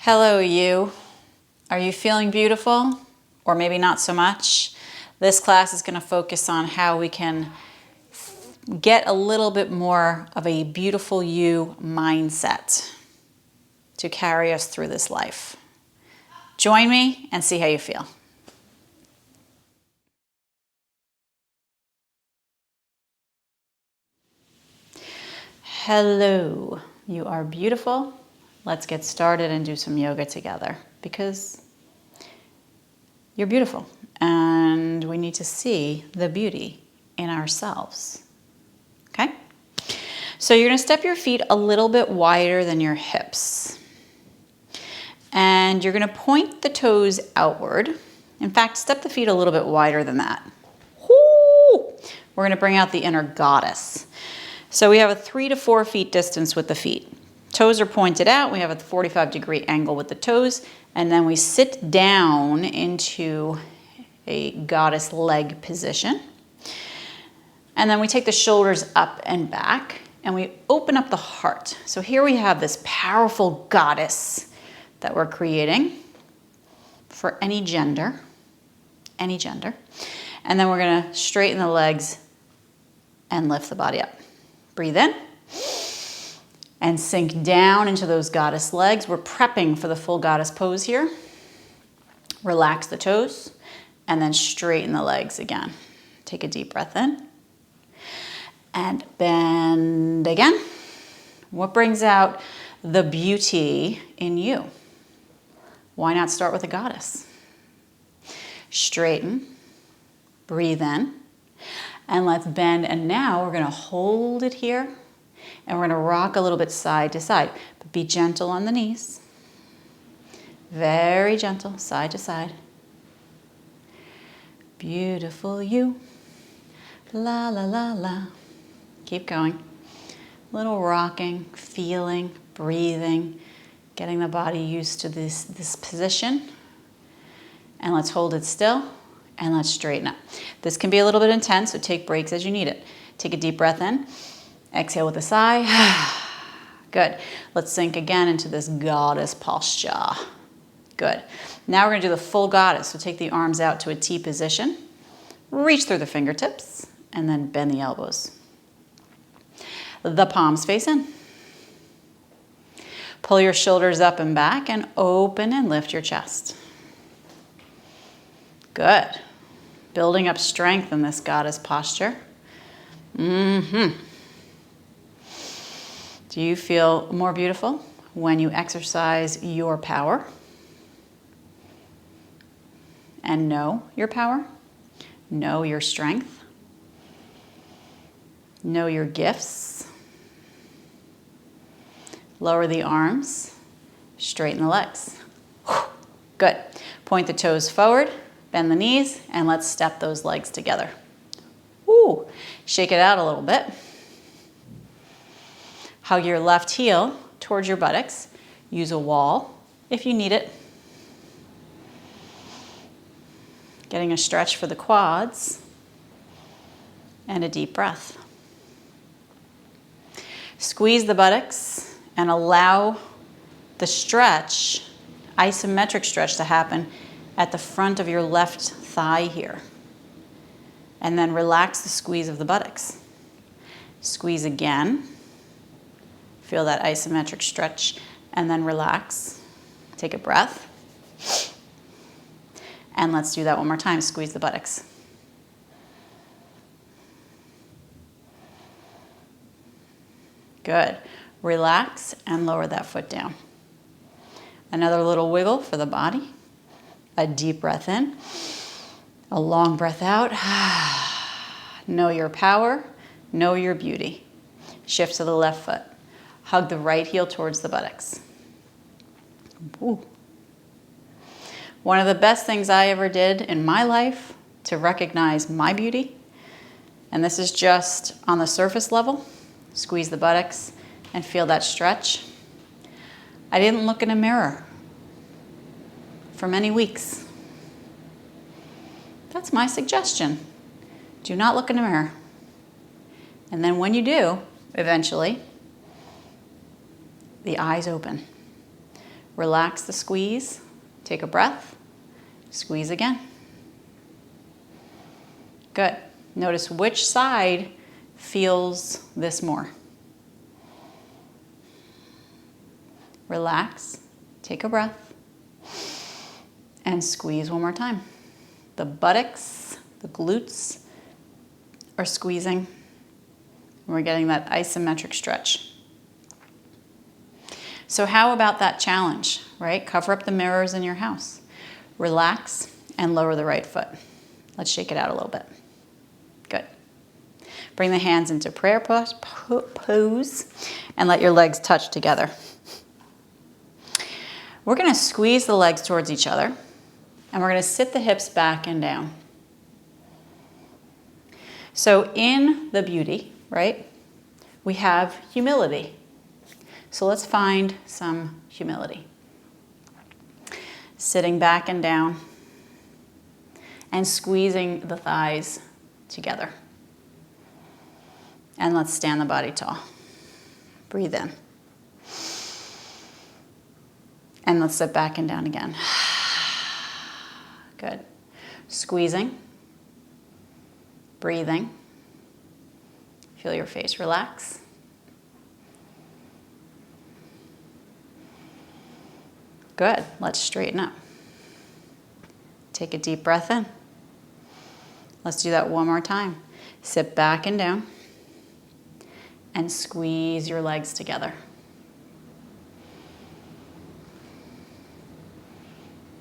Hello, you. Are you feeling beautiful? Or maybe not so much? This class is going to focus on how we can get a little bit more of a beautiful you mindset to carry us through this life. Join me and see how you feel. Hello, you are beautiful. Let's get started and do some yoga together because you're beautiful and we need to see the beauty in ourselves. Okay? So you're going to step your feet a little bit wider than your hips. And you're going to point the toes outward. In fact, step the feet a little bit wider than that. Woo! We're going to bring out the inner goddess. So we have a 3 to 4 feet distance with the feet. Toes are pointed out. We have a 45-degree angle with the toes. And then we sit down into a goddess leg position. And then we take the shoulders up and back. And we open up the heart. So here we have this powerful goddess that we're creating for any gender. Any gender. And then we're going to straighten the legs and lift the body up. Breathe in. And sink down into those goddess legs. We're prepping for the full goddess pose here. Relax the toes and then straighten the legs again. Take a deep breath in and bend again. What brings out the beauty in you? Why not start with a goddess? Straighten, breathe in, and let's bend. And now we're going to hold it here. And we're going to rock a little bit side to side. But be gentle on the knees. Very gentle, side to side. Beautiful you. La, la, la, la. Keep going. Little rocking, feeling, breathing, getting the body used to this position. And let's hold it still. And let's straighten up. This can be a little bit intense, so take breaks as you need it. Take a deep breath in. Exhale with a sigh. Good. Let's sink again into this goddess posture. Good. Now we're going to do the full goddess. So take the arms out to a T position. Reach through the fingertips and then bend the elbows. The palms face in. Pull your shoulders up and back and open and lift your chest. Good. Building up strength in this goddess posture. Do you feel more beautiful when you exercise your power and know your power, know your strength, know your gifts? Lower the arms, straighten the legs. Good. Point the toes forward, bend the knees, and let's step those legs together. Woo. Shake it out a little bit. Hug your left heel towards your buttocks. Use a wall if you need it. Getting a stretch for the quads. And a deep breath. Squeeze the buttocks and allow the stretch, isometric stretch, to happen at the front of your left thigh here. And then relax the squeeze of the buttocks. Squeeze again. Feel that isometric stretch and then relax. Take a breath. And let's do that one more time. Squeeze the buttocks. Good. Relax and lower that foot down. Another little wiggle for the body. A deep breath in. A long breath out. Know your power. Know your beauty. Shift to the left foot. Hug the right heel towards the buttocks. Ooh. One of the best things I ever did in my life to recognize my beauty, and this is just on the surface level, squeeze the buttocks and feel that stretch. I didn't look in a mirror for many weeks. That's my suggestion. Do not look in a mirror. And then when you do, eventually, the eyes open. Relax the squeeze. Take a breath. Squeeze again. Good. Notice which side feels this more. Relax. Take a breath. And squeeze one more time. The buttocks, the glutes are squeezing. We're getting that isometric stretch. So how about that challenge, right? Cover up the mirrors in your house. Relax and lower the right foot. Let's shake it out a little bit. Good. Bring the hands into prayer pose and let your legs touch together. We're going to squeeze the legs towards each other and we're going to sit the hips back and down. So in the beauty, right, we have humility. So let's find some humility. Sitting back and down and squeezing the thighs together. And let's stand the body tall. Breathe in. And let's sit back and down again. Good. Squeezing. Breathing. Feel your face relax. Good. Let's straighten up. Take a deep breath in. Let's do that one more time. Sit back and down and squeeze your legs together.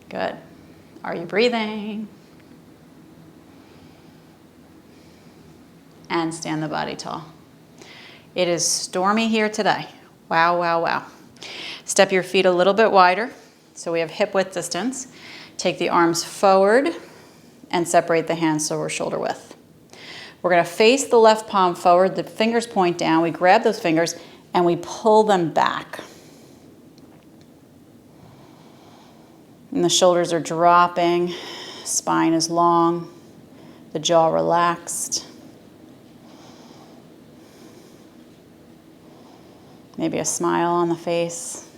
Good. Are you breathing? And stand the body tall. It is stormy here today. Wow, wow, wow. Step your feet a little bit wider so we have hip width distance. Take the arms forward and separate the hands so we're shoulder width. We're going to face the left palm forward, the fingers point down. We grab those fingers and we pull them back. And the shoulders are dropping, spine is long, the jaw relaxed. Maybe a smile on the face.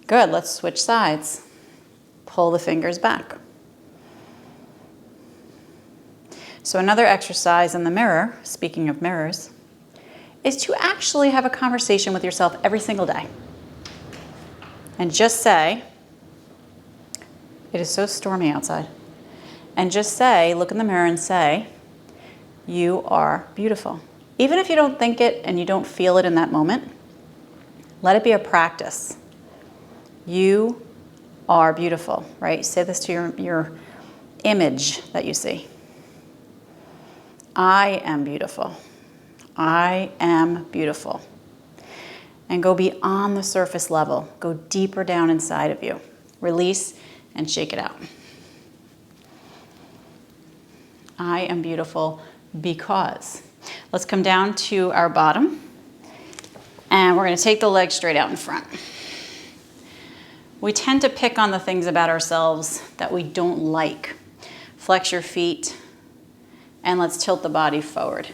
Good, let's switch sides. Pull the fingers back. So another exercise in the mirror, speaking of mirrors, is to actually have a conversation with yourself every single day. And just say, it is so stormy outside. And just say, look in the mirror and say, you are beautiful. Even if you don't think it and you don't feel it in that moment, let it be a practice. You are beautiful, right? Say this to your image that you see. I am beautiful. I am beautiful. And go beyond the surface level. Go deeper down inside of you. Release and shake it out. I am beautiful because. Let's come down to our bottom. And we're going to take the legs straight out in front. We tend to pick on the things about ourselves that we don't like. Flex your feet and let's tilt the body forward,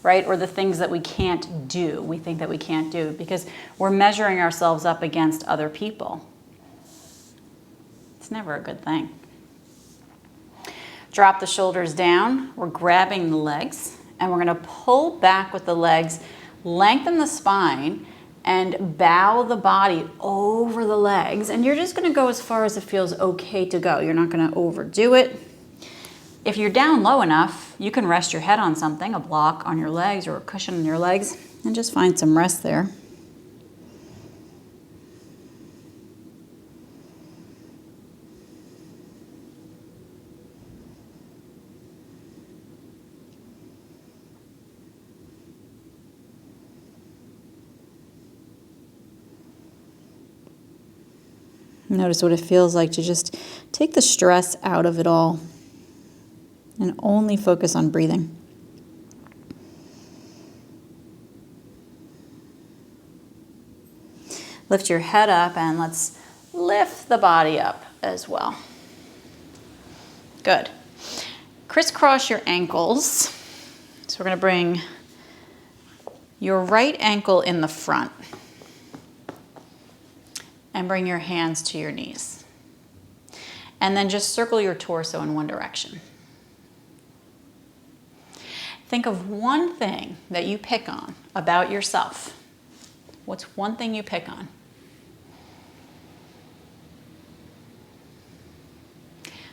right? Or the things that we can't do, we think that we can't do because we're measuring ourselves up against other people. It's never a good thing. Drop the shoulders down. We're grabbing the legs and we're going to pull back with the legs, lengthen the spine, and bow the body over the legs. And you're just going to go as far as it feels okay to go. You're not going to overdo it. If you're down low enough, you can rest your head on something, a block on your legs or a cushion on your legs, and just find some rest there. Notice what it feels like to just take the stress out of it all and only focus on breathing. Lift your head up and let's lift the body up as well. Good. Crisscross your ankles. So we're going to bring your right ankle in the front and bring your hands to your knees. And then just circle your torso in one direction. Think of one thing that you pick on about yourself. What's one thing you pick on?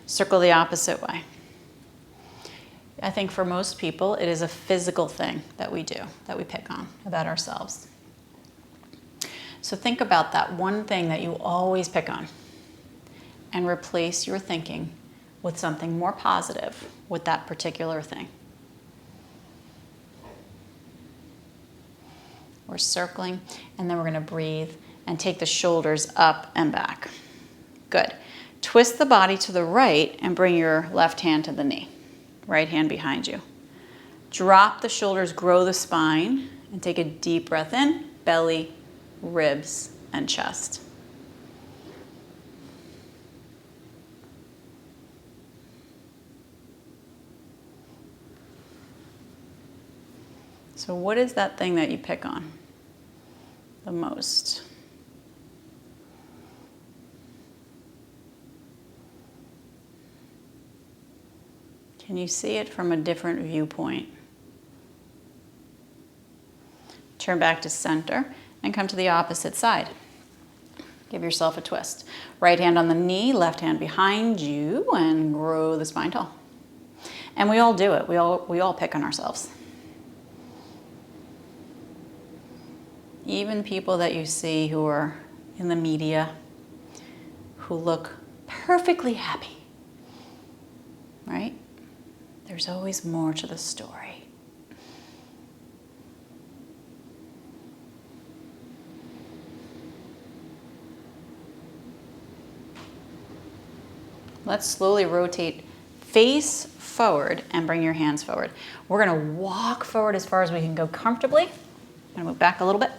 Circle the opposite way. I think for most people, it is a physical thing that we do, that we pick on about ourselves. So think about that one thing that you always pick on and replace your thinking with something more positive with that particular thing. We're circling, and then we're going to breathe and take the shoulders up and back. Good. Twist the body to the right and bring your left hand to the knee. Right hand behind you. Drop the shoulders, grow the spine, and take a deep breath in, belly, ribs, and chest. So what is that thing that you pick on the most? Can you see it from a different viewpoint? Turn back to center and come to the opposite side. Give yourself a twist. Right hand on the knee, left hand behind you, and grow the spine tall. And we all do it. We all pick on ourselves. Even people that you see who are in the media, who look perfectly happy, right? There's always more to the story. Let's slowly rotate face forward and bring your hands forward. We're going to walk forward as far as we can go comfortably. I'm going to move back a little bit.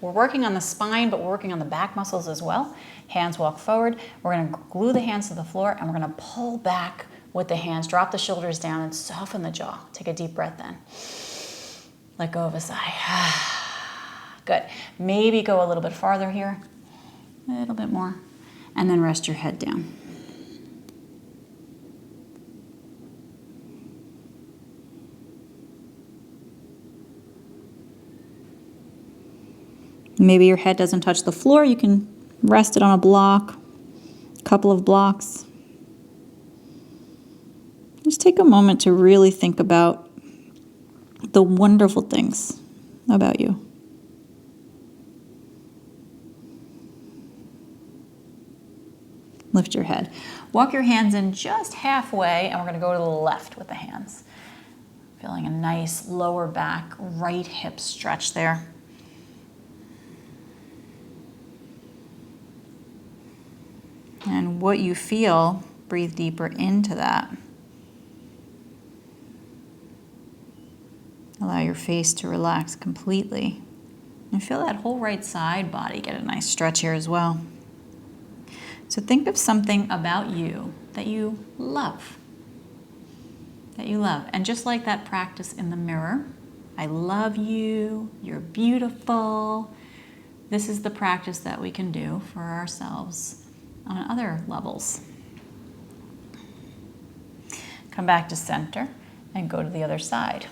We're working on the spine, but we're working on the back muscles as well. Hands walk forward. We're going to glue the hands to the floor, and we're going to pull back with the hands. Drop the shoulders down and soften the jaw. Take a deep breath in. Let go of a sigh. Good. Maybe go a little bit farther here. A little bit more. And then rest your head down. Maybe your head doesn't touch the floor. You can rest it on a block, a couple of blocks. Just take a moment to really think about the wonderful things about you. Lift your head. Walk your hands in just halfway, and we're going to go to the left with the hands. Feeling a nice lower back, right hip stretch there. And what you feel, breathe deeper into that. Allow your face to relax completely. And feel that whole right side body get a nice stretch here as well. So think of something about you that you love. That you love. And just like that practice in the mirror, I love you, you're beautiful. This is the practice that we can do for ourselves on other levels. Come back to center and go to the other side.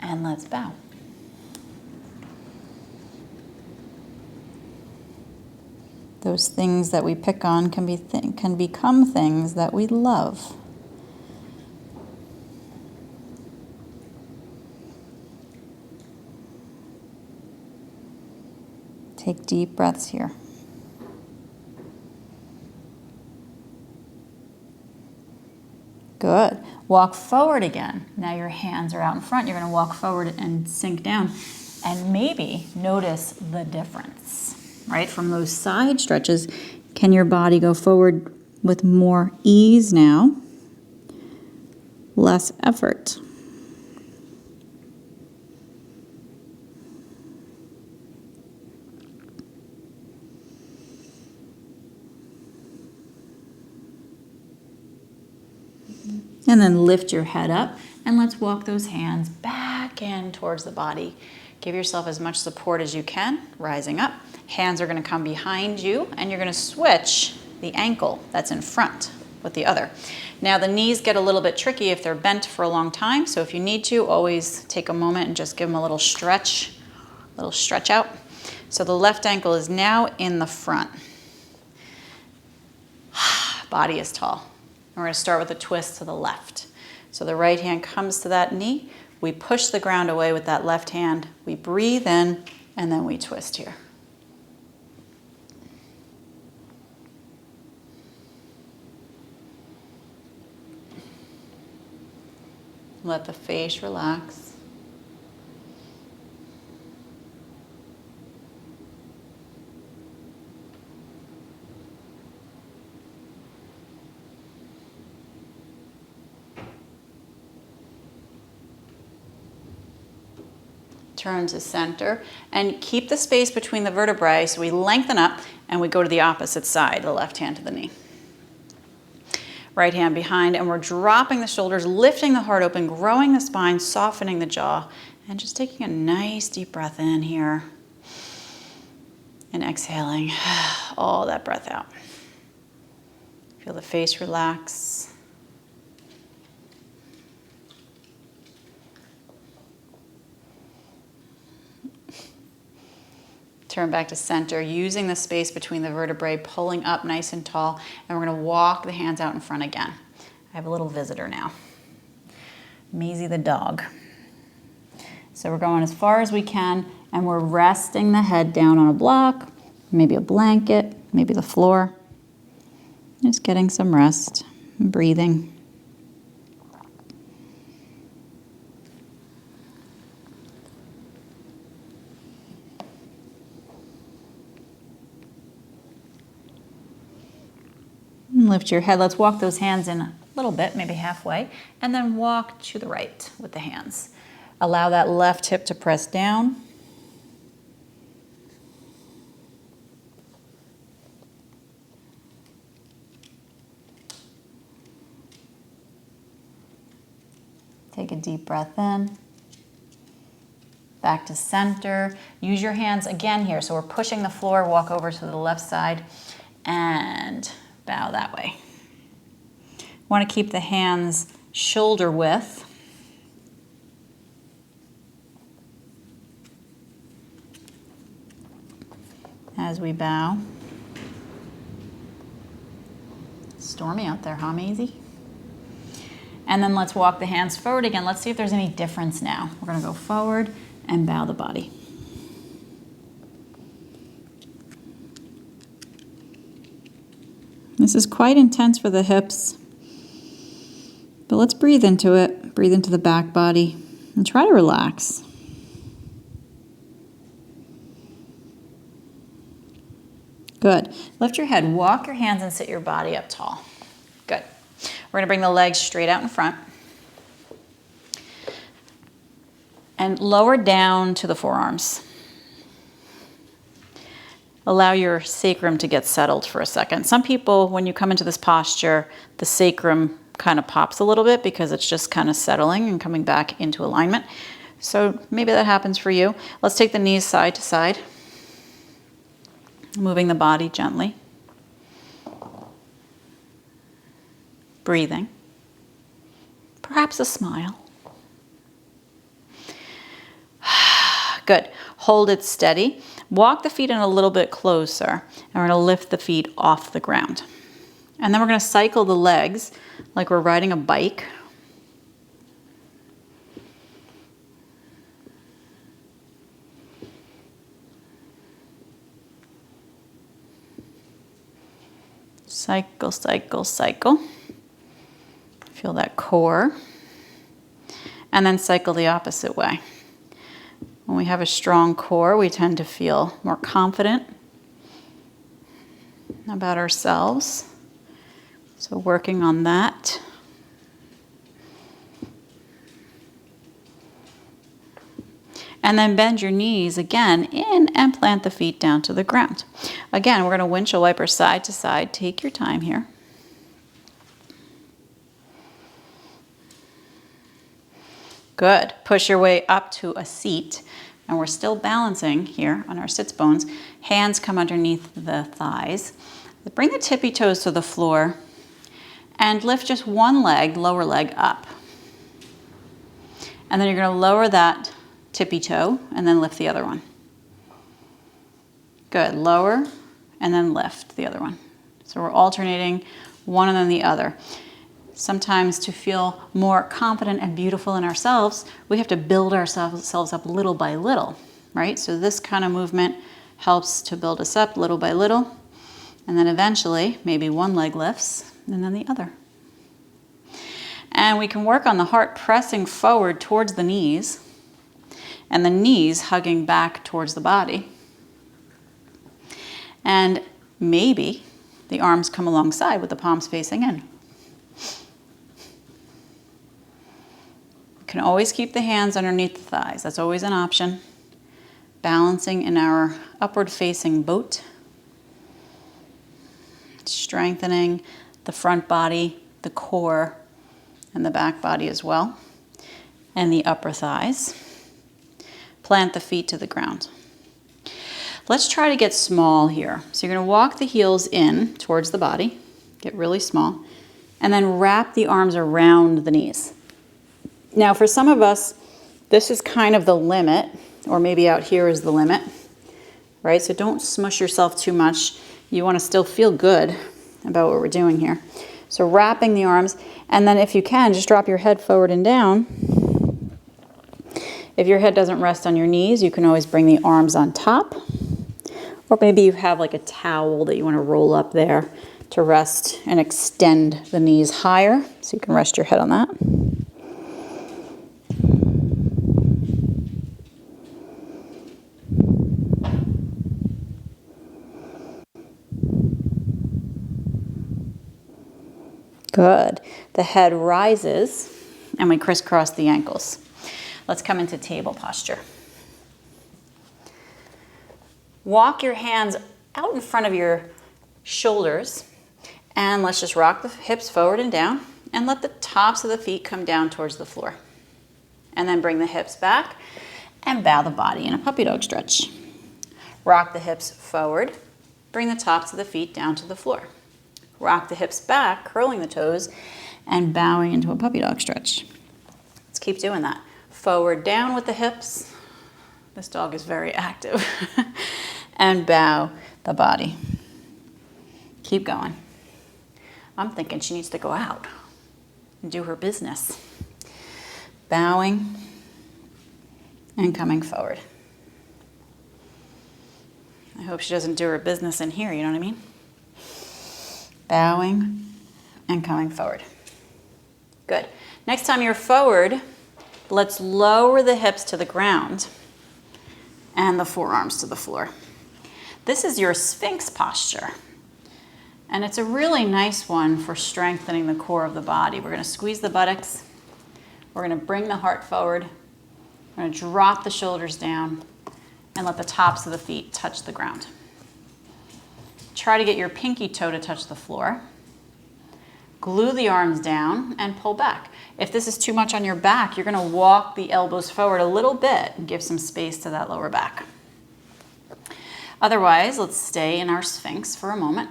And let's bow. Those things that we pick on can become things that we love. Take deep breaths here. Good. Walk forward again. Now your hands are out in front. You're going to walk forward and sink down. And maybe notice the difference, right? From those side stretches, can your body go forward with more ease now? Less effort. And then lift your head up And let's walk those hands back in towards the body. Give yourself as much support as you can, rising up. Hands are going to come behind you, and you're going to switch the ankle that's in front with the other. Now the knees get a little bit tricky if they're bent for a long time, so if you need to, always take a moment and just give them a little stretch out. So the left ankle is now in the front. Body is tall. And we're going to start with a twist to the left. So the right hand comes to that knee. We push the ground away with that left hand. We breathe in, and then we twist here. Let the face relax. Turn to center and keep the space between the vertebrae, so we lengthen up and we go to the opposite side, the left hand to the knee. Right hand behind, and we're dropping the shoulders, lifting the heart open, growing the spine, softening the jaw, and just taking a nice deep breath in here and exhaling all that breath out. Feel the face relax. Turn back to center, using the space between the vertebrae, pulling up nice and tall, and we're going to walk the hands out in front again. I have a little visitor now. Maisie the dog. So we're going as far as we can, and we're resting the head down on a block, maybe a blanket, maybe the floor. Just getting some rest and breathing. Lift your head. Let's walk those hands in a little bit, maybe halfway, and then walk to the right with the hands. Allow that left hip to press down. Take a deep breath in. Back to center. Use your hands again here. So we're pushing the floor, walk over to the left side, and bow that way. Want to keep the hands shoulder width. As we bow. Stormy out there, huh, Maisie? And then let's walk the hands forward again. Let's see if there's any difference now. We're going to go forward and bow the body. This is quite intense for the hips, but let's breathe into it. Breathe into the back body and try to relax. Good. Lift your head, walk your hands and sit your body up tall. Good. We're going to bring the legs straight out in front and lower down to the forearms. Allow your sacrum to get settled for a second. Some people, when you come into this posture, the sacrum kind of pops a little bit because it's just kind of settling and coming back into alignment. So maybe that happens for you. Let's take the knees side to side, moving the body gently. Breathing. Perhaps a smile. Good. Hold it steady. Walk the feet in a little bit closer, and we're going to lift the feet off the ground. And then we're going to cycle the legs like we're riding a bike. Cycle, cycle, cycle. Feel that core. And then cycle the opposite way. When we have a strong core, we tend to feel more confident about ourselves. So working on that. And then bend your knees again in and plant the feet down to the ground. Again, we're going to windshield wiper side to side. Take your time here. Good. Push your way up to a seat. And we're still balancing here on our sits bones. Hands come underneath the thighs. Bring the tippy toes to the floor and lift just one leg, lower leg, up. And then you're going to lower that tippy toe and then lift the other one. Good. Lower and then lift the other one. So we're alternating one and then the other. Sometimes to feel more confident and beautiful in ourselves, we have to build ourselves up little by little, right? So this kind of movement helps to build us up little by little. And then eventually, maybe one leg lifts and then the other. And we can work on the heart pressing forward towards the knees and the knees hugging back towards the body. And maybe the arms come alongside with the palms facing in. You can always keep the hands underneath the thighs. That's always an option. Balancing in our upward facing boat. Strengthening the front body, the core, and the back body as well. And the upper thighs. Plant the feet to the ground. Let's try to get small here. So you're going to walk the heels in towards the body. Get really small. And then wrap the arms around the knees. Now for some of us, this is kind of the limit, or maybe out here is the limit, right? So don't smush yourself too much. You want to still feel good about what we're doing here. So wrapping the arms, and then if you can, just drop your head forward and down. If your head doesn't rest on your knees, you can always bring the arms on top. Or maybe you have like a towel that you want to roll up there to rest and extend the knees higher. So you can rest your head on that. Good. The head rises and we crisscross the ankles. Let's come into table posture. Walk your hands out in front of your shoulders and let's just rock the hips forward and down and let the tops of the feet come down towards the floor. And then bring the hips back and bow the body in a puppy dog stretch. Rock the hips forward, bring the tops of the feet down to the floor. Rock the hips back, curling the toes, and bowing into a puppy dog stretch. Let's keep doing that. Forward, down with the hips. This dog is very active. And bow the body. Keep going. I'm thinking she needs to go out and do her business. Bowing and coming forward. I hope she doesn't do her business in here, you know what I mean? Bowing and coming forward. Good. Next time you're forward, let's lower the hips to the ground and the forearms to the floor. This is your Sphinx posture. And it's a really nice one for strengthening the core of the body. We're going to squeeze the buttocks. We're going to bring the heart forward. We're going to drop the shoulders down and let the tops of the feet touch the ground. Try to get your pinky toe to touch the floor. Glue the arms down and pull back. If this is too much on your back, you're going to walk the elbows forward a little bit and give some space to that lower back. Otherwise, let's stay in our Sphinx for a moment.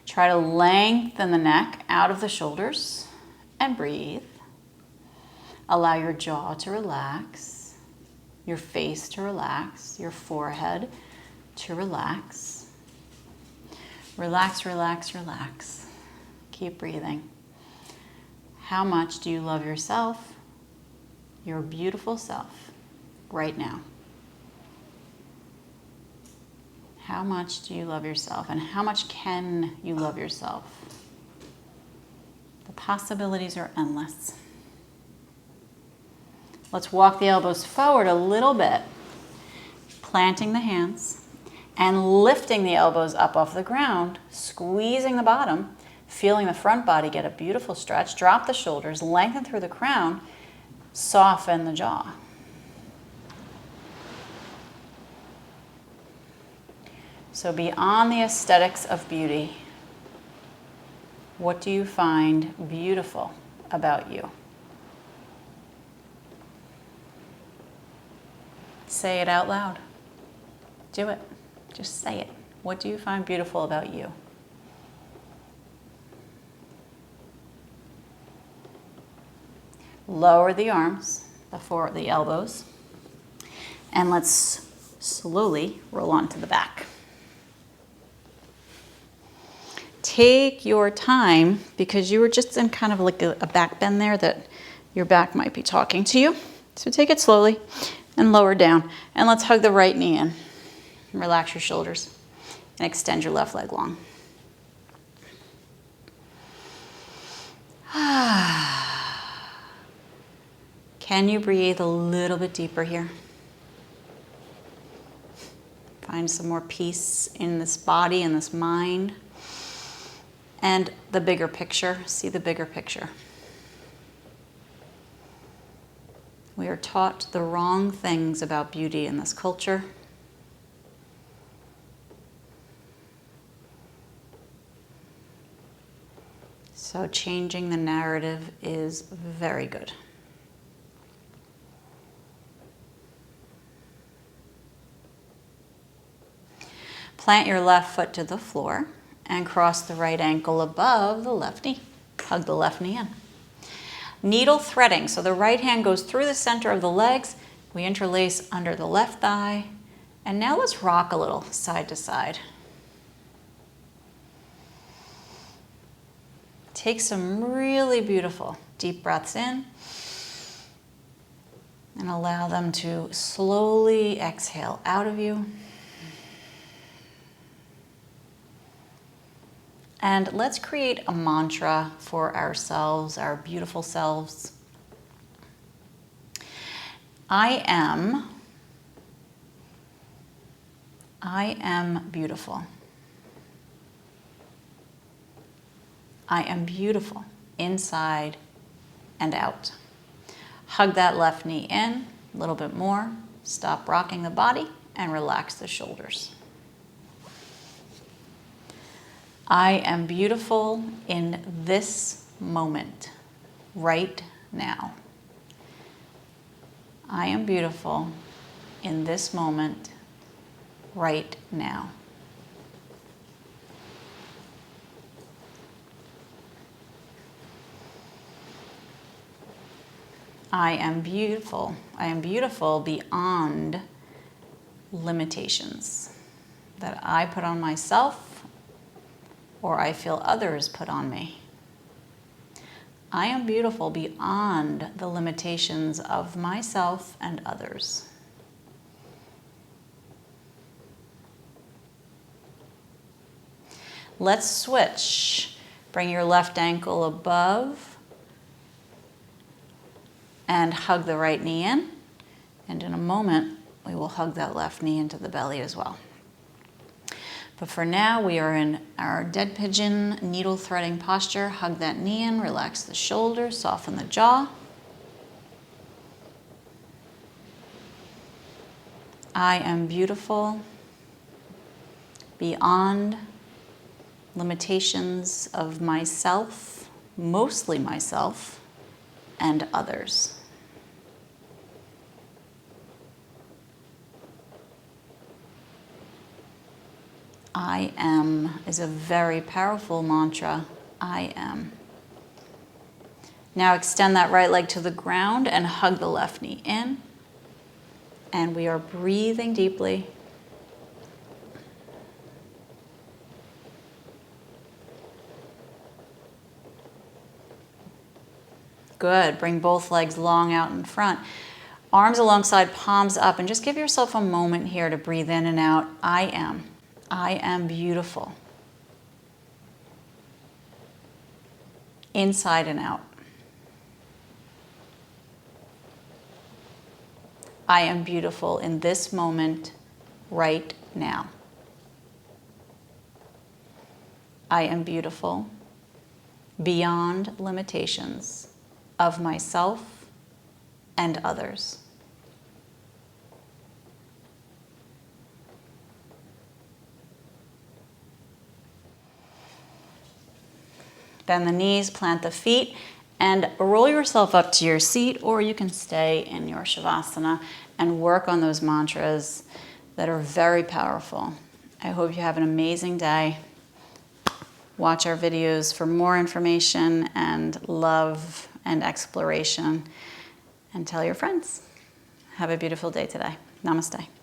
Try to lengthen the neck out of the shoulders and breathe. Allow your jaw to relax, your face to relax, your forehead to relax. Relax, relax, relax. Keep breathing. How much do you love yourself, your beautiful self, right now? How much do you love yourself, and how much can you love yourself? The possibilities are endless. Let's walk the elbows forward a little bit, planting the hands and lifting the elbows up off the ground, squeezing the bottom, feeling the front body get a beautiful stretch. Drop the shoulders, lengthen through the crown, soften the jaw. So beyond the aesthetics of beauty, what do you find beautiful about you? say it out loud. Do it. Just say it. What do you find beautiful about you? Lower the arms, the elbows, and let's slowly roll onto the back. Take your time, because you were just in kind of like a back bend there that your back might be talking to you. So take it slowly and lower down. And let's hug the right knee in. Relax your shoulders and extend your left leg long. Can you breathe a little bit deeper here? Find some more peace in this body and this mind. And the bigger picture, see the bigger picture. We are taught the wrong things about beauty in this culture. So changing the narrative is very good. Plant your left foot to the floor and cross the right ankle above the left knee. Hug the left knee in. Needle threading, so the right hand goes through the center of the legs. We interlace under the left thigh. And now let's rock a little side to side. Take some really beautiful deep breaths in and allow them to slowly exhale out of you. And let's create a mantra for ourselves, our beautiful selves. I am beautiful. I am beautiful inside and out. Hug that left knee in a little bit more. Stop rocking the body and relax the shoulders. I am beautiful in this moment, right now. I am beautiful in this moment, right now. I am beautiful. I am beautiful beyond limitations that I put on myself or I feel others put on me. I am beautiful beyond the limitations of myself and others. Let's switch. Bring your left ankle above and hug the right knee in. And in a moment, we will hug that left knee into the belly as well. But for now, we are in our dead pigeon needle threading posture. Hug that knee in, relax the shoulders, soften the jaw. I am beautiful beyond limitations of myself, mostly myself, and others. I am is a very powerful mantra. I am. Now extend that right leg to the ground and hug the left knee in. And we are breathing deeply. Good. Bring both legs long out in front. Arms alongside, palms up, and just give yourself a moment here to breathe in and out. I am. I am beautiful. Inside and out. I am beautiful in this moment, right now. I am beautiful beyond limitations of myself and others. Bend the knees, plant the feet, and roll yourself up to your seat, or you can stay in your Shavasana and work on those mantras that are very powerful. I hope you have an amazing day. Watch our videos for more information and love and exploration, and tell your friends. Have a beautiful day today. Namaste.